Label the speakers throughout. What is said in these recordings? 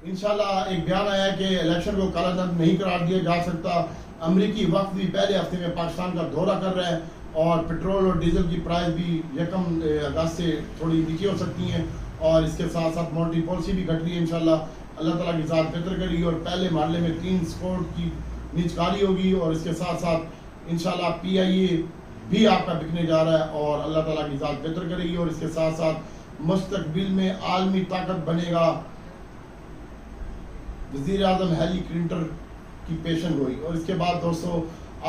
Speaker 1: इंशाल्लाह एक बयान आया है कि इलेक्शन को कालाजंद नहीं करार दिया जा सकता। अमरीकी वक्त भी पहले हफ्ते में पाकिस्तान का दौरा कर रहा है और पेट्रोल और डीजल की प्राइस भी 1 अगस्त से थोड़ी नीचे हो सकती हैं और इसके साथ साथ मॉनेटरी पॉलिसी भी घट रही है। इंशाल्लाह अल्लाह ताला की ज़ात बेहतर करेगी और पहले मामले में 3 स्कोर की निचकारी होगी और इसके साथ साथ इंशाल्लाह PIA भी आपका बिकने जा रहा है और अल्लाह ताला की ज़ात बेहतर करेगी और इसके साथ साथ मुस्तकबिल में आलमी ताकत बनेगा। वज़ीर आज़म हेली क्लिंटन की पेशन गोई। और इसके बाद दोस्तों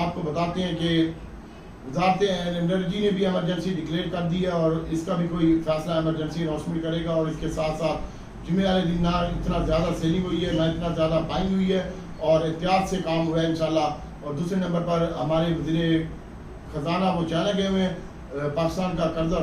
Speaker 1: आपको बताते हैं कि वज़ारत एनर्जी ने भी एमरजेंसी डिक्लेयर कर दी है और इसका भी कोई फैसला एमरजेंसी अनाउंसमेंट करेगा। और इसके साथ साथ जुमे वाले दिन ना इतना ज़्यादा सेलिंग हुई है ना इतना ज़्यादा बाइंग हुई है और एहतियात से काम हुआ है इंशाल्लाह। और दूसरे नंबर पर हमारे वज़ीर ख़जाना वो चाइना गए हुए हैं पाकिस्तान का कर्जा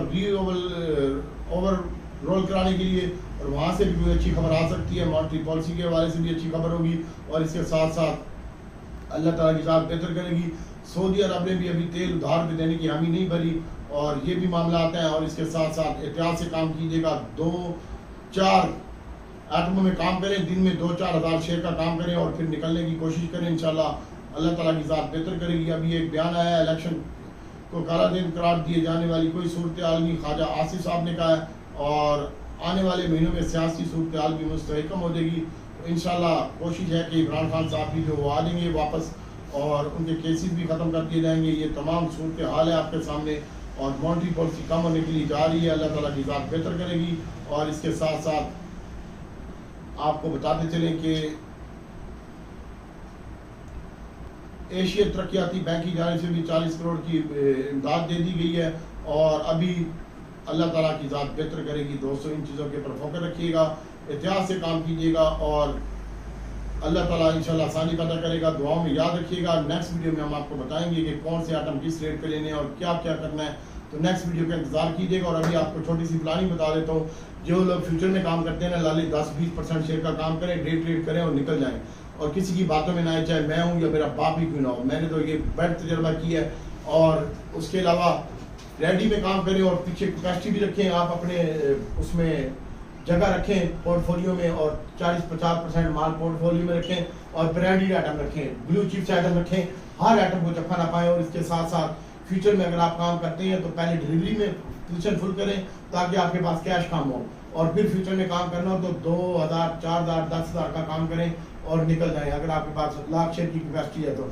Speaker 1: ओवररोल कराने के लिए और वहाँ से भी कोई अच्छी खबर आ सकती है। मॉनेटरी पॉलिसी के हवाले से भी अच्छी खबर होगी और इसके साथ साथ अल्लाह ताला की ज़ात बेहतर करेगी। सऊदी अरब ने भी अभी तेल उधार पे देने की हामी नहीं भरी और ये भी मामला आता है। और इसके साथ साथ एहतियात से काम कीजिएगा। 2-4 आइटमों में काम करें, दिन में 2-4 हज़ार शेयर का काम करें और फिर निकलने की कोशिश करें। इंशाल्लाह अल्लाह ताला की ज़ात बेहतर करेगी। अभी एक बयान आया है इलेक्शन को काला दिन करार दिए जाने वाली कोई सूरत हाल नहीं, ख्वाजा आसिफ साहब ने कहा है और आने वाले महीनों में सियासी सूरत हाल भी मुस्तहकम हो जाएगी। तो इंशाल्लाह कोशिश है कि इमरान खान साहब भी जो वो आ जाएंगे वापस और उनके केसेस भी ख़त्म कर दिए जाएंगे। ये तमाम सूरत हाल है आपके सामने और मॉनेटरी पॉलिसी कम होने के लिए जा रही है। अल्लाह ताला की ज़ात बेहतर करेगी। और इसके साथ साथ आपको बताते चलें कि एशिया तरक्याती बैंक की जानिब से भी 40 करोड़ की इमदाद दे दी गई है और अभी अल्लाह ताला की ज़ात बेहतर करेगी। दोस्तों इन चीज़ों के पर फोकस रखिएगा, एहतियात से काम कीजिएगा और अल्लाह ताला इंशाल्लाह आसानी पैदा करेगा। दुआओं में याद रखिएगा। नेक्स्ट वीडियो में हम आपको बताएंगे कि कौन से आइटम किस रेट पे लेने हैं और क्या क्या करना है। तो नेक्स्ट वीडियो का इंतजार कीजिएगा। और अभी आपको छोटी सी प्लानिंग बता देता हूँ। जो लोग फ्यूचर में काम करते हैं ना, लाली 10-20% शेयर का काम करें, डे ट्रेड करें और निकल जाएं और किसी की बातों में ना आए, चाहे मैं हूँ या मेरा बाप ही क्यों ना हो। मैंने तो ये बेड तजर्बा किया है। और उसके अलावा रेडी में काम करें और पीछे कैपेसिटी भी रखें। आप अपने उसमें जगह रखें पोर्टफोलियो में और 40-50% माल पोर्टफोलियो में रखें और ब्रांडेड आइटम रखें, ब्लू चिप से आइटम रखें, हर आइटम को जफा ना पाएं। और इसके साथ साथ फ्यूचर में अगर आप काम करते हैं तो पहले डिलीवरी में पोजीशन फुल करें ताकि आपके पास कैश कम हो और फिर फ्यूचर में काम करना हो तो 2,000, 4,000, 10,000 का काम करें और निकल जाएं। अगर आपके पास लाख शेयर की कैपेसिटी है तो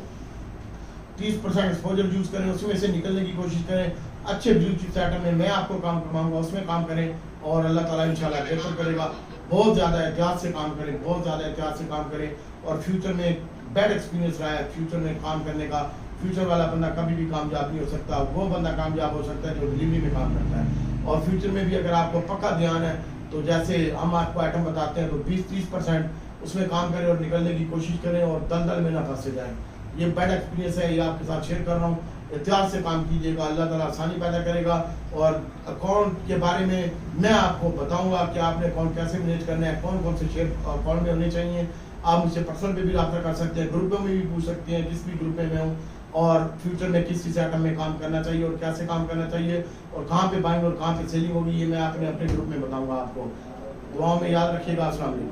Speaker 1: 30% एक्सपोजर यूज करें, उसमें से निकलने की कोशिश करें। अच्छे ब्लू चिप्स आइटम में मैं आपको काम करवाऊंगा, उसमें काम करें और अल्लाह ताला इंशाल्लाह बेहतर करेगा। बहुत ज़्यादा एहतियात से काम करें, बहुत ज़्यादा एहतियात से काम करें। और फ्यूचर में बैड एक्सपीरियंस रहा है फ्यूचर में काम करने का। फ्यूचर वाला बंदा कभी भी कामयाब नहीं हो सकता, वो बंदा कामयाब हो सकता है जो डिलीवरी में काम करता है। और फ्यूचर में भी अगर आपको पक्का ध्यान है तो जैसे हम आपको आइटम बताते हैं तो 20-30% उसमें काम करें और निकलने की कोशिश करें और दलदल में ना फंसे जाएं। ये बैड एक्सपीरियंस है, ये आपके साथ शेयर कर रहा हूँ। एहतियात से काम कीजिएगा, अल्लाह ताला आसानी पैदा करेगा। और अकाउंट के बारे में मैं आपको बताऊंगा कि आपने अकाउंट कैसे मैनेज करना है, कौन कौन से शेयर अकाउंट में होने चाहिए। आप मुझसे पर्सनल पे भी रब्ता कर सकते हैं, ग्रुपों में भी पूछ सकते हैं किस भी ग्रुप में मैं हूँ और फ्यूचर में किस किस आइटम में काम करना चाहिए और कैसे काम करना चाहिए और कहाँ पे बाइंग और कहाँ पे सेलिंग होगी, ये मैं अपने ग्रुप में बताऊँगा आपको। दुआओं में याद रखिएगा। अस्सलाम वालेकुम।